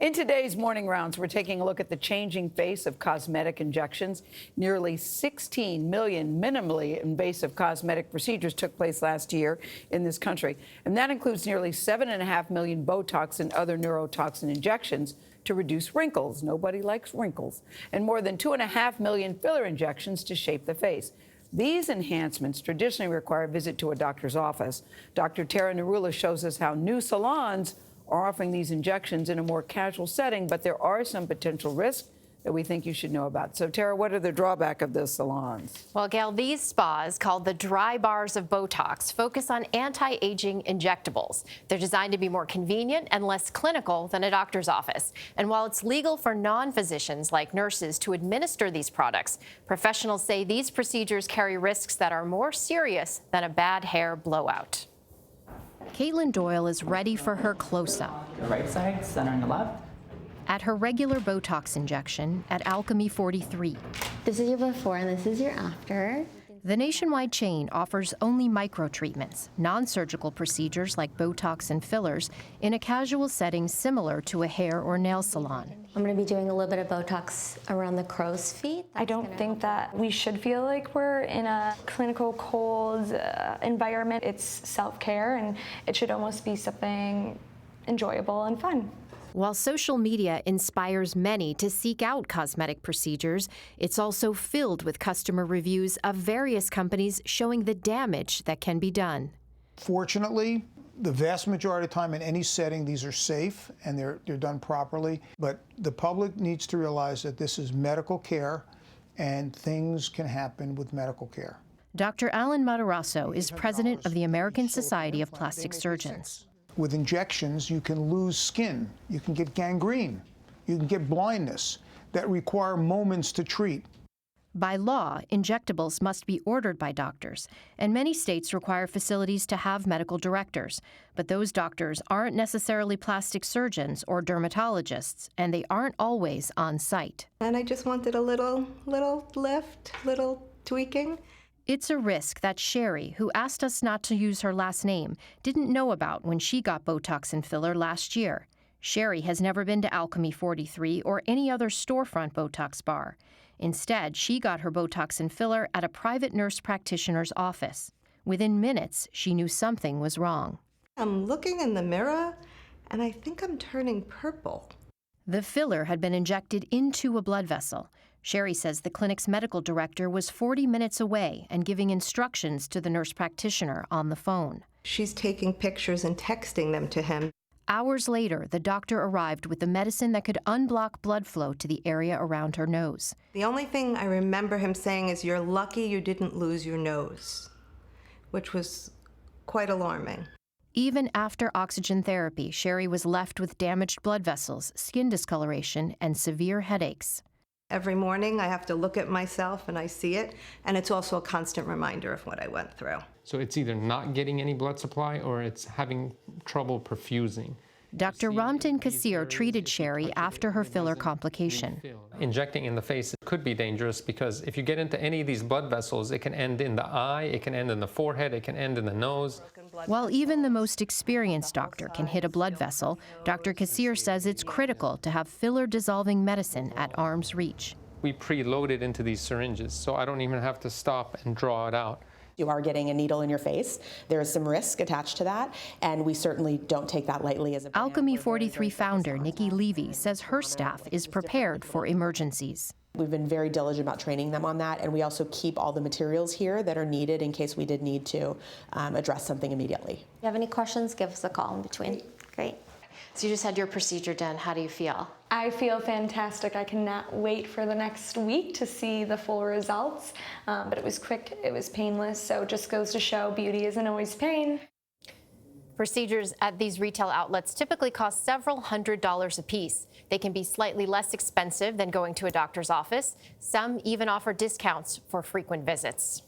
In today's morning rounds, we're taking a look at the changing face of cosmetic injections. Nearly 16 million minimally invasive cosmetic procedures took place last year in this country. And that includes nearly 7.5 million Botox and other neurotoxin injections to reduce wrinkles. Nobody likes wrinkles. And more than 2.5 million filler injections to shape the face. These enhancements traditionally require a visit to a doctor's office. Dr. Tara Narula shows us how new salons are offering these injections in a more casual setting, but there are some potential risks that we think you should know about. So, Tara, what are the drawbacks of the salons? Well, Gail, these spas, called the dry bars of Botox, focus on anti-aging injectables. They're designed to be more convenient and less clinical than a doctor's office. And while it's legal for non-physicians like nurses to administer these products, professionals say these procedures carry risks that are more serious than a bad hair blowout. Caitlin Doyle is ready for her close-up. Your right side, center and the left. At her regular Botox injection at Alchemy 43. This is your before and this is your after. The nationwide chain offers only micro-treatments, non-surgical procedures like Botox and fillers, in a casual setting similar to a hair or nail salon. I'm going to be doing a little bit of Botox around the crow's feet. I don't think that we should feel like we're in a clinical cold environment. It's self-care, and it should almost be something enjoyable and fun. While social media inspires many to seek out cosmetic procedures, it's also filled with customer reviews of various companies showing the damage that can be done. Fortunately, the vast majority of the time in any setting, these are safe and they're done properly. But the public needs to realize that this is medical care and things can happen with medical care. Dr. Alan Matarazzo is president of the American Society of Plastic Surgeons. With injections, you can lose skin, you can get gangrene, you can get blindness that require moments to treat. By law, injectables must be ordered by doctors, and many states require facilities to have medical directors. But those doctors aren't necessarily plastic surgeons or dermatologists, and they aren't always on site. And I just wanted a little lift, little tweaking. It's a risk that Sherry, who asked us not to use her last name, didn't know about when she got Botox and filler last year. Sherry has never been to Alchemy 43 or any other storefront Botox bar. Instead, she got her Botox and filler at a private nurse practitioner's office. Within minutes, she knew something was wrong. I'm looking in the mirror, and I think I'm turning purple. The filler had been injected into a blood vessel. Sherry says the clinic's medical director was 40 minutes away and giving instructions to the nurse practitioner on the phone. She's taking pictures and texting them to him. Hours later, the doctor arrived with the medicine that could unblock blood flow to the area around her nose. The only thing I remember him saying is, "You're lucky you didn't lose your nose," which was quite alarming. Even after oxygen therapy, Sherry was left with damaged blood vessels, skin discoloration, and severe headaches. Every morning I have to look at myself and I see it, and it's also a constant reminder of what I went through. So it's either not getting any blood supply or it's having trouble perfusing. Dr. Ramtin Kassir treated Sherry after her filler complication. Injecting in the face could be dangerous because if you get into any of these blood vessels, it can end in the eye, it can end in the forehead, it can end in the nose. While even the most experienced doctor can hit a blood vessel, Dr. Kassir says it's critical to have filler-dissolving medicine at arm's reach. We preload it into these syringes, so I don't even have to stop and draw it out. You are getting a needle in your face. There is some risk attached to that, and we certainly don't take that lightly as a brand. Alchemy 43 founder Nikki Levy says her staff is prepared for emergencies. We've been very diligent about training them on that, and we also keep all the materials here that are needed in case we did need to address something immediately. If you have any questions, give us a call in between. Great. So you just had your procedure done. How do you feel? I feel fantastic. I cannot wait for the next week to see the full results. But it was quick, it was painless, so it just goes to show beauty isn't always pain. Procedures at these retail outlets typically cost several $100s a piece. They can be slightly less expensive than going to a doctor's office. Some even offer discounts for frequent visits.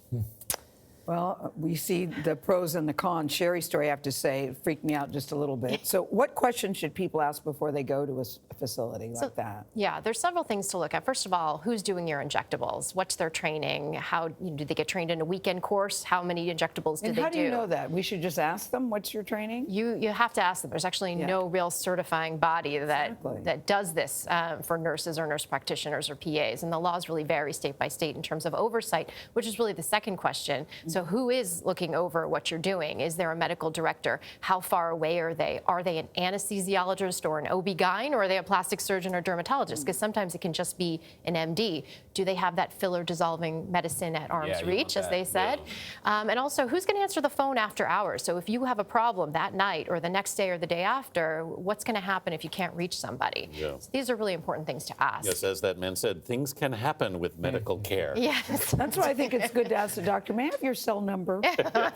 Well, we see the pros and the cons. Sherry's story, I have to say, it freaked me out just a little bit. So what questions should people ask before they go to a facility like that? Yeah, there's several things to look at. First of all, who's doing your injectables? What's their training? How do they get trained in a weekend course? How many injectables do they do? And how do you know that? We should just ask them, what's your training? You have to ask them. There's actually no real certifying body that does this for nurses or nurse practitioners or PAs. And the laws really vary state by state in terms of oversight, which is really the second question. So who is looking over what you're doing? Is there a medical director? How far away are they? Are they an anesthesiologist or an OB-GYN, or are they a plastic surgeon or dermatologist? Because sometimes it can just be an MD. Do they have that filler dissolving medicine at arm's reach, as they said? And also, who's going to answer the phone after hours? So if you have a problem that night or the next day or the day after, what's going to happen if you can't reach somebody? So these are really important things to ask. Yes, as that man said, things can happen with medical care. Yes. That's why I think it's good to ask the doctor, may I have your cell number?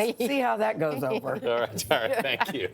See how that goes over. All right, thank you.